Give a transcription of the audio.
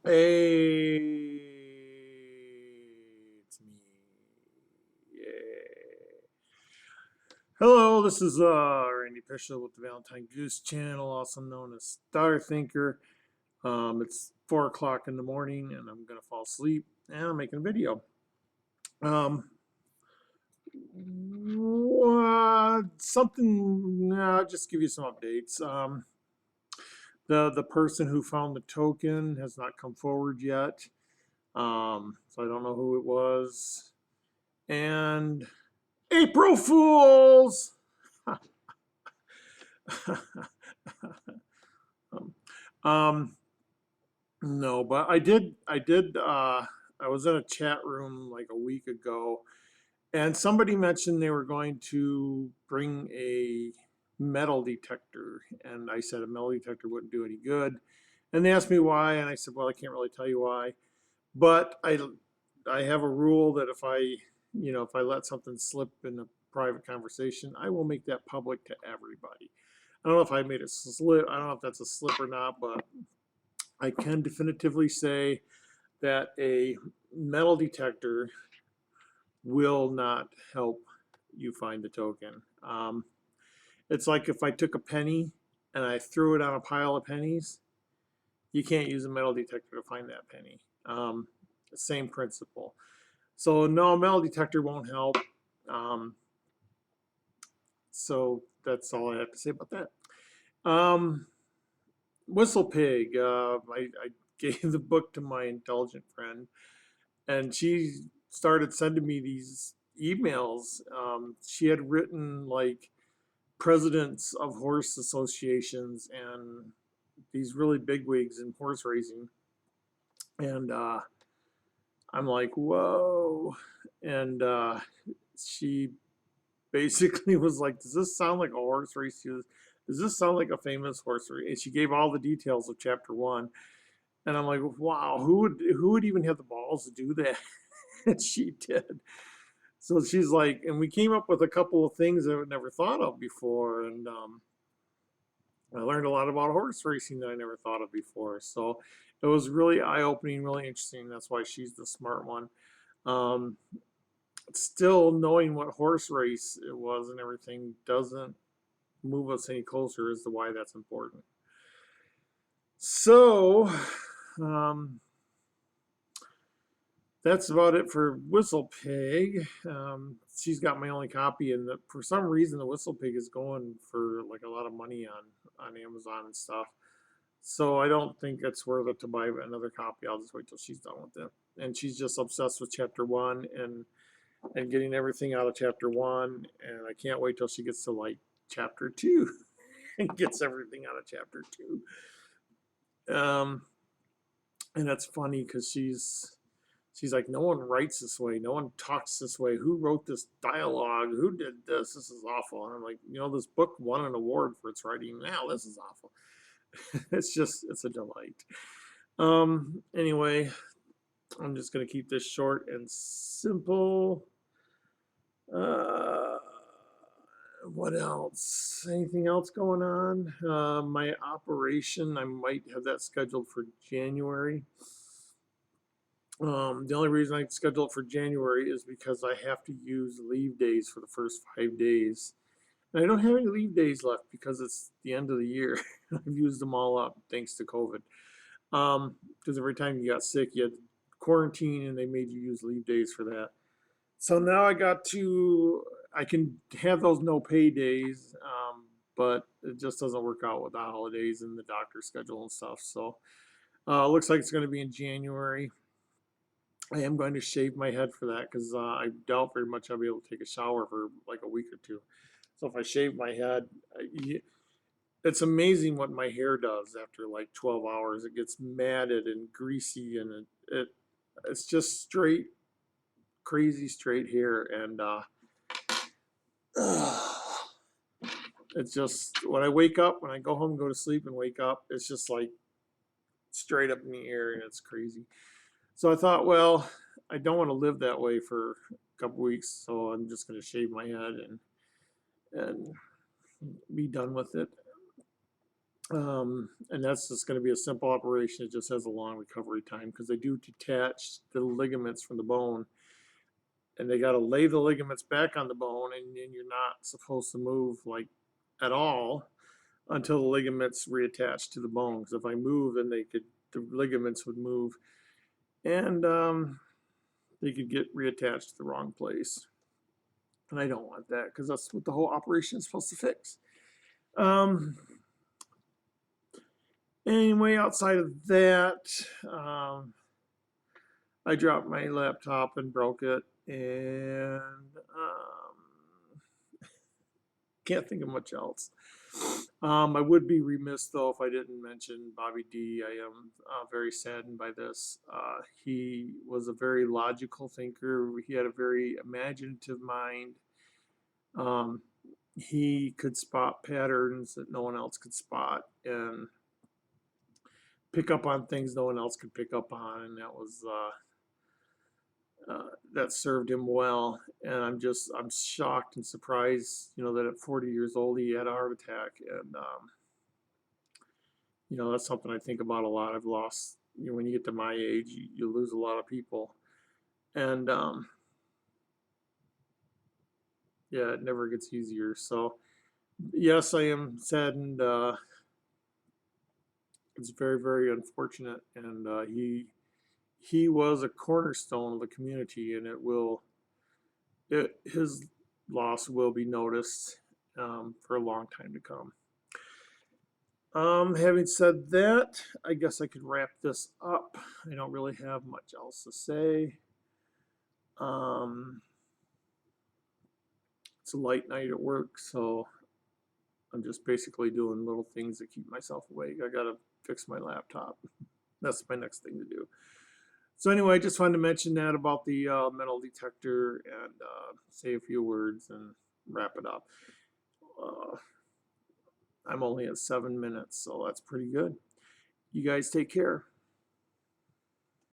Hey, it's me. Yay. Hello, this is Randy Pishel with the Valentine Goose Channel, also known as Star Thinker. It's 4 o'clock in the morning, and I'm gonna fall asleep, and I'm making a video. Um, I'll just give you some updates. The person who found the token has not come forward yet, so I don't know who it was. And April Fools! um, no, but I was in a chat room like a week ago, and somebody mentioned they were going to bring a metal detector, and I said a metal detector wouldn't do any good. And they asked me why, and I said, well, I can't really tell you why, but I have a rule that if I let something slip in a private conversation, I will make that public to everybody. I don't know if I made it slip. I don't know if that's a slip or not, but I can definitively say that a metal detector will not help you find the token. It's like if I took a penny and I threw it on a pile of pennies, you can't use a metal detector to find that penny. Same principle. So no, a metal detector won't help. Um, so that's all I have to say about that. Whistle Pig. I gave the book to my intelligent friend, and she started sending me these emails. She had written like presidents of horse associations and these really big wigs in horse racing, and I'm like, whoa. And she basically was like, does this sound like a horse race? Does this sound like a famous horse race? And she gave all the details of chapter one. And I'm like, wow, who would even have the balls to do that? And she did. So she's like, and we came up with a couple of things that I'd never thought of before. And I learned a lot about horse racing that I never thought of before. So it was really eye opening, really interesting. That's why she's the smart one. Um, Still knowing what horse race it was and everything doesn't move us any closer as to why that's important. So um, that's about it for Whistle Pig. She's got my only copy, and for some reason, the Whistle Pig is going for like a lot of money on Amazon and stuff. So I don't think it's worth it to buy another copy. I'll just wait till she's done with it. And she's just obsessed with chapter one and getting everything out of chapter one. And I can't wait till she gets to like chapter two and gets everything out of chapter two. And that's funny because she's like, no one writes this way, no one talks this way. Who wrote this dialogue? Who did this? This is awful. And I'm like, this book won an award for its writing. Now this is awful. It's a delight. Anyway, I'm just gonna keep this short and simple. Uh, what else? Anything else going on? My operation, I might have that scheduled for January. The only reason I schedule it for January is because I have to use leave days for the first 5 days. And I don't have any leave days left because it's the end of the year. I've used them all up thanks to COVID. Because every time you got sick, you had quarantine and they made you use leave days for that. So now I can have those no pay days, but it just doesn't work out with the holidays and the doctor schedule and stuff. So looks like it's going to be in January. I am going to shave my head for that because I doubt very much I'll be able to take a shower for like a week or two. So if I shave my head, it's amazing what my hair does after like 12 hours. It gets matted and greasy, and it's just straight, crazy straight hair. And it's just when I wake up, when I go home, go to sleep, and wake up, it's just like straight up in the air, and it's crazy. So I thought, well, I don't want to live that way for a couple weeks, so I'm just going to shave my head and be done with it. And that's just going to be a simple operation. It just has a long recovery time because they do detach the ligaments from the bone, and they got to lay the ligaments back on the bone, and then you're not supposed to move like at all until the ligaments reattach to the bone. Because if I move, then the ligaments would move, and they could get reattached to the wrong place. And I don't want that because that's what the whole operation is supposed to fix. Um, anyway, outside of that, I dropped my laptop and broke it, and can't think of much else. I would be remiss though if I didn't mention Bobby D. I am very saddened by this. He was a very logical thinker. He had a very imaginative mind. He could spot patterns that no one else could spot, and pick up on things no one else could pick up on, and that served him well. And I'm shocked and surprised, that at 40 years old he had a heart attack. And that's something I think about a lot. I've lost, when you get to my age, you lose a lot of people. And yeah, it never gets easier. So yes, I am saddened. It's very, very unfortunate. And he was a cornerstone of the community, and his loss will be noticed for a long time to come. Having said that, I guess I could wrap this up. I don't really have much else to say. It's a light night at work, so I'm just basically doing little things to keep myself awake. I gotta fix my laptop. That's my next thing to do. So anyway, I just wanted to mention that about the metal detector, and say a few words and wrap it up. I'm only at 7 minutes, so that's pretty good. You guys take care.